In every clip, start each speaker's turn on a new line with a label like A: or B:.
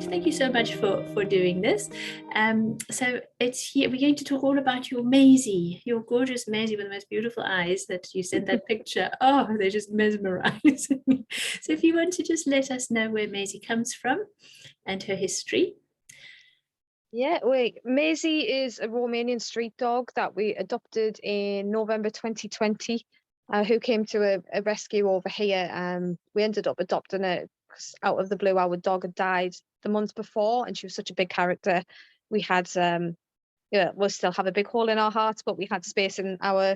A: Thank you so much for doing this. So it's here. We're going to talk all about your Maisy, your gorgeous Maisy with the most beautiful eyes that you sent that picture. Oh, they're just mesmerizing. So if you want to just let us know where Maisy comes from and her history.
B: Yeah, wait. Maisy is a Romanian street dog that we adopted in November 2020, who came to a rescue over here. We ended up adopting her because out of the blue, our dog had died the month before, and she was such a big character. We had, yeah, we'll still have a big hole in our hearts, but we had space in our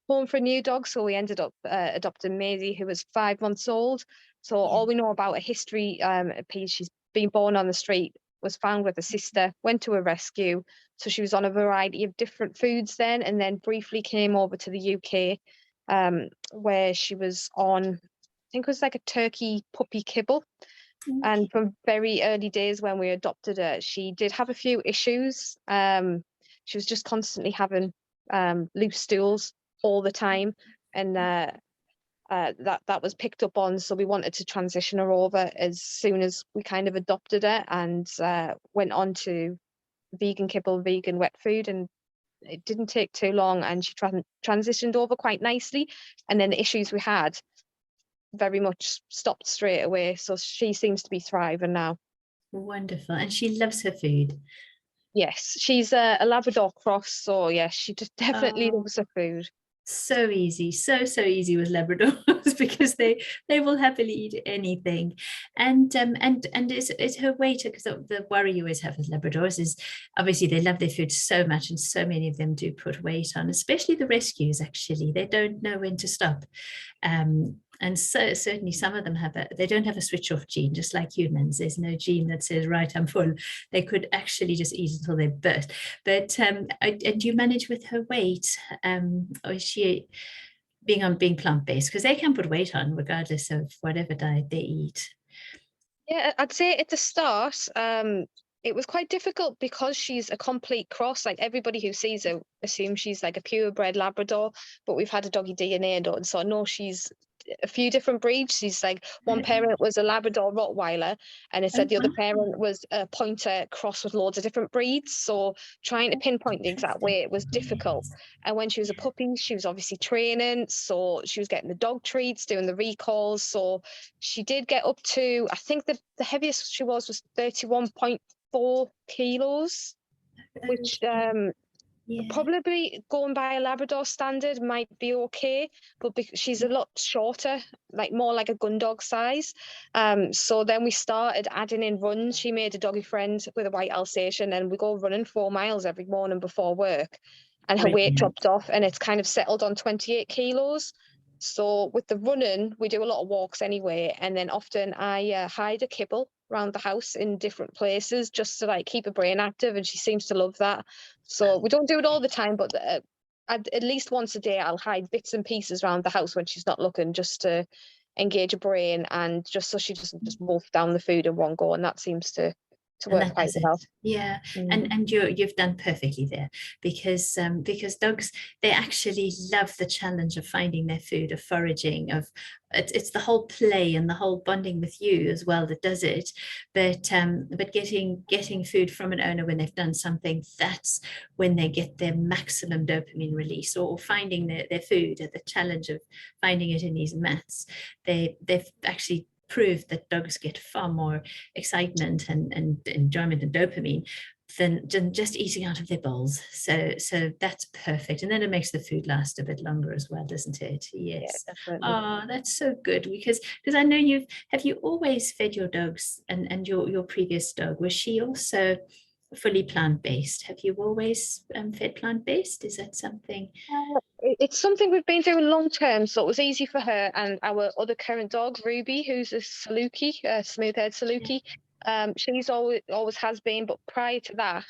B: home for a new dog, so we ended up adopting Maisy, who was 5 months old. So
A: Yeah.
B: all we know about her history, piece, she's been born on the street, was found with a sister, went to a rescue. So she was on a variety of different foods then, and then briefly came over to the UK, where she was on, I think it was like a turkey puppy kibble. And from very early days when we adopted her, she did have a few issues. She was just constantly having loose stools all the time, and that was picked up on. So we wanted to transition her over as soon as we kind of adopted her, and went on to vegan kibble, vegan wet food, and it didn't take too long, and she transitioned over quite nicely. And then the issues we had very much stopped straight away. So she seems to be thriving now.
A: Wonderful. And she loves her food.
B: Yes, she's a Labrador cross, so yeah, she just definitely
A: Oh,
B: loves her food.
A: so easy, so easy with Labradors because they will happily eat anything. And it's her weight, because the worry you always have with Labradors is obviously they love their food so much, and so many of them do put weight on, especially the rescues. Actually, they don't know when to stop. And so certainly some of them they don't have a switch off gene, just like humans. There's no gene that says, right, I'm full. They could actually just eat until they burst. But do you manage with her weight? Or is she being plant-based? Because they can put weight on regardless of whatever diet they eat.
B: Yeah, I'd say at the start, it was quite difficult because she's a complete cross. Like everybody who sees her assumes she's like a purebred Labrador, but we've had a doggy DNA done, so I know she's a few different breeds. She's like one parent was a Labrador Rottweiler, and it
A: Oh,
B: said the other
A: wow.
B: parent was a pointer cross with loads of different breeds. So trying to pinpoint the exact
A: Interesting.
B: weight was difficult.
A: Yes.
B: And when she was a puppy, she was obviously training, so she was getting the dog treats, doing the recalls. So she did get up to, I think the heaviest she was 31.4 kilos, which
A: Okay. Yeah.
B: probably going by a Labrador standard might be okay, but she's a lot shorter, like more like a gun dog size. So then we started adding in runs. She made a doggy friend with a white Alsatian, and we go running 4 miles every morning before work. And her weight
A: Brilliant.
B: dropped off, and it's kind of settled on 28 kilos. So with the running, we do a lot of walks anyway, and then often I hide a kibble around the house in different places just to like keep her brain active, and she seems to love that. So we don't do it all the time, but at least once a day, I'll hide bits and pieces around the house when she's not looking, just to engage her brain, and just so she doesn't just wolf down the food in one go. And that seems to
A: And
B: work
A: that
B: quite
A: does it.
B: well.
A: Yeah.
B: Mm.
A: And you've done perfectly there, because dogs, they actually love the challenge of finding their food, of foraging, of it's the whole play and the whole bonding with you as well that does it. But getting food from an owner when they've done something, that's when they get their maximum dopamine release, or finding their food at the challenge of finding it in these mats. They've actually proved that dogs get far more excitement and enjoyment and dopamine than just eating out of their bowls. So that's perfect. And then it makes the food last a bit longer as well, doesn't it?
B: Yeah,
A: Yes.
B: definitely.
A: Oh, that's so good, because I know you always fed your dogs, and your previous dog, was she also fully plant-based? Have you always fed plant-based? Is that something?
B: It's something we've been doing long term, so it was easy for her and our other current dog, Ruby, who's a Saluki, a smooth-haired
A: Yeah.
B: Saluki. She's always has been, but prior to that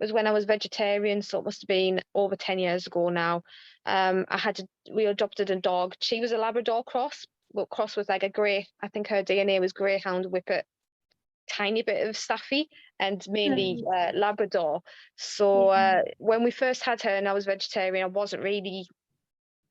B: was when I was vegetarian, so it must have been over 10 years ago now. We adopted a dog. She was a Labrador cross, but cross with like a grey. I think her DNA was Greyhound Whippet, tiny bit of Staffy, and mainly
A: Oh,
B: Labrador. So
A: yeah.
B: when we first had her and I was vegetarian, I wasn't really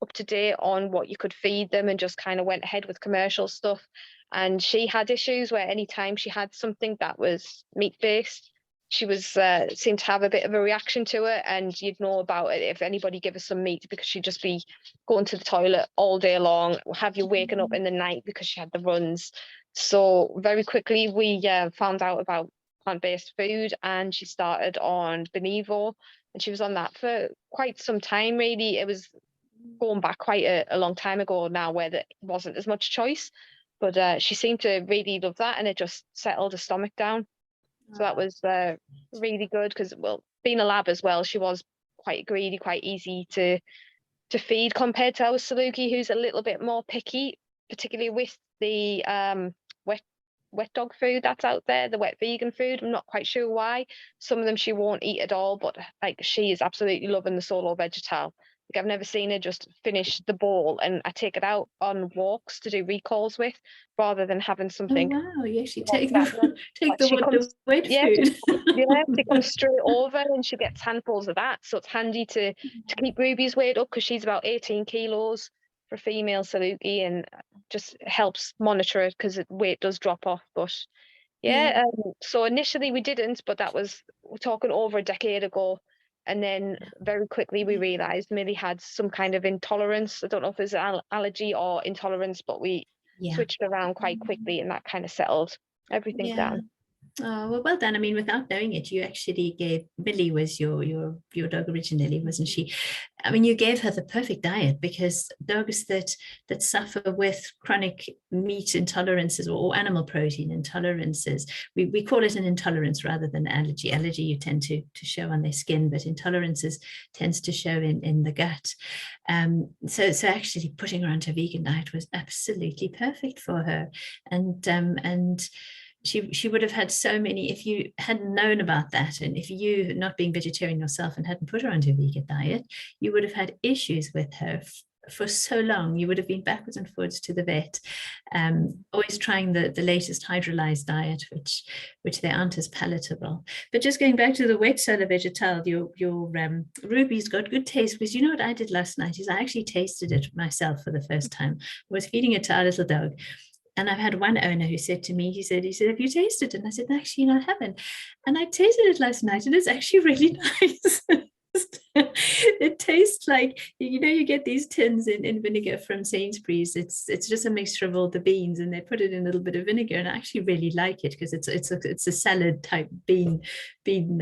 B: up to date on what you could feed them, and just kind of went ahead with commercial stuff. and she had issues where anytime she had something that was meat based, she was seemed to have a bit of a reaction to it, and you'd know about it if anybody gave her some meat, because she'd just be going to the toilet all day long, have you waking up in the night because she had the runs. So very quickly we found out about plant-based food, and she started on Benevo, and she was on that for quite some time. Really, it was going back quite a long time ago now, where there wasn't as much choice, but she seemed to really love that, and it just settled her stomach down. So that was really good, because, well, being a lab as well, she was quite greedy, quite easy to feed compared to our Saluki, who's a little bit more picky, particularly with the wet dog food that's out there, the wet vegan food. I'm not quite sure why. Some of them she won't eat at all, but like she is absolutely loving the Solo Vegetal. Like I've never seen her just finish the bowl, and I take it out on walks to do recalls with, rather than having
A: Oh
B: something
A: wow, you actually
B: like
A: take
B: that.
A: the take the
B: She
A: wet
B: comes,
A: wet
B: yeah,
A: food.
B: yeah, she comes straight over and she gets handfuls of that. So it's handy to keep Ruby's weight up, because she's about 18 kilos for a female Saluki, and just helps monitor it, because weight does drop off. But
A: Yeah,
B: yeah, so initially we didn't, but that was, we're talking over a decade ago. And then very quickly we realised Millie had some kind of intolerance. I don't know if it's allergy or intolerance, but we
A: yeah,
B: switched around quite quickly, and that kind of settled everything
A: yeah.
B: down.
A: Oh, well done. I mean, without knowing it, you actually gave Millie was your dog originally, wasn't she? I mean, you gave her the perfect diet, because dogs that suffer with chronic meat intolerances or animal protein intolerances, we call it an intolerance rather than allergy. Allergy you tend to show on their skin, but intolerances tends to show in the gut. So actually putting her onto a vegan diet was absolutely perfect for her, and she would have had so many, if you hadn't known about that, and if you, not being vegetarian yourself and hadn't put her onto a vegan diet, you would have had issues with her for so long. You would have been backwards and forwards to the vet, always trying the latest hydrolyzed diet, which they aren't as palatable. But just going back to the wet Solo Vegetal, your Ruby's got good taste, because you know what I did last night is I actually tasted it myself for the first time. I was feeding it to our little dog, and I've had one owner who said to me, he said, have you tasted it? And I said, actually, no, I haven't. And I tasted it last night, and it's actually really nice. It tastes like, you get these tins in vinegar from Sainsbury's. It's just a mixture of all the beans, and they put it in a little bit of vinegar, and I actually really like it, because it's a salad type bean in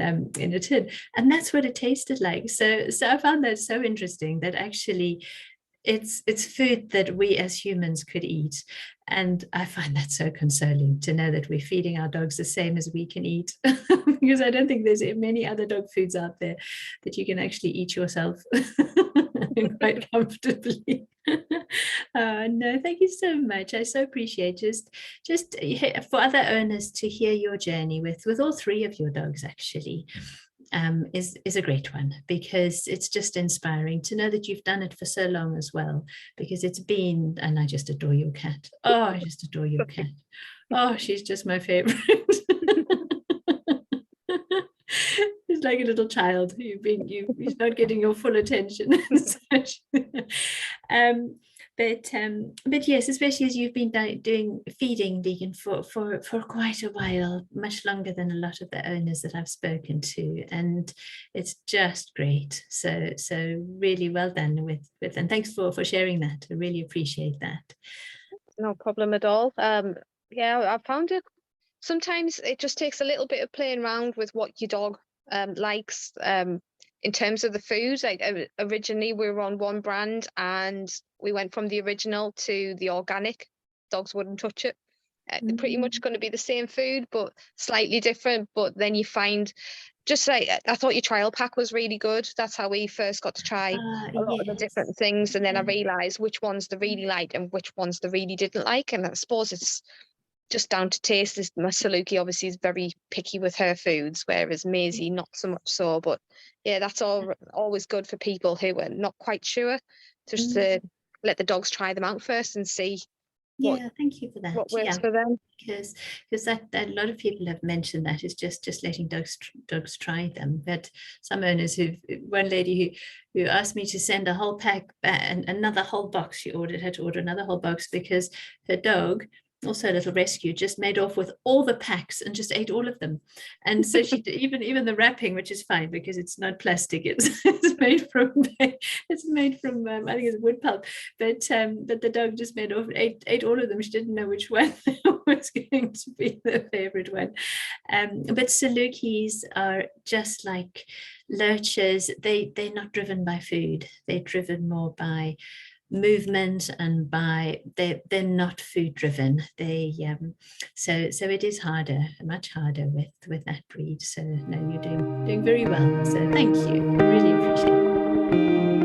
A: a tin, and that's what it tasted like. So I found that so interesting, that actually it's food that we as humans could eat. And I find that so consoling to know that we're feeding our dogs the same as we can eat, because I don't think there's many other dog foods out there that you can actually eat yourself quite comfortably. No, thank you so much. I so appreciate just for other owners to hear your journey with all three of your dogs, actually. Is a great one, because it's just inspiring to know that you've done it for so long as well, because it's been, and I just adore your cat. Oh, I just adore your cat. Oh, she's just my favorite. She's like a little child. You're not getting your full attention. um, but yes, especially as you've been doing feeding vegan for quite a while, much longer than a lot of the owners that I've spoken to, and it's just great. So really well done with and thanks for sharing that. I really appreciate that.
B: No problem at all. Yeah, I found it, sometimes it just takes a little bit of playing around with what your dog likes. In terms of the food, like originally we were on one brand, and we went from the original to the organic. Dogs wouldn't touch it. Pretty much going to be the same food, but slightly different. But then you find, just like, I thought your trial pack was really good. That's how we first got to try a lot of the
A: Yes.
B: different things, and then I
A: Yeah.
B: realised which ones they really liked and which ones they really didn't like. And I suppose it's just down to taste. My Saluki obviously is very picky with her foods, whereas Maisy not so much so. But yeah, that's always good for people who are not quite sure, just to let the dogs try them out first and see what
A: Yeah, thank you for that.
B: what works
A: Yeah,
B: for them.
A: because that a lot of people have mentioned that is just letting dogs try them. But some owners one lady who asked me to send a whole pack and another whole box. She had to order another whole box, because her dog also a little rescue, just made off with all the packs and just ate all of them. And so she even the wrapping, which is fine because it's not plastic. It's made from I think it's wood pulp. But the dog just made off, ate all of them. She didn't know which one was going to be the favorite one. But Salukis are just like lurchers. They're not driven by food. They're driven more by movement and by they're not food driven. So it is harder, much harder with that breed. So no, you're doing very well. So thank you. I really appreciate it.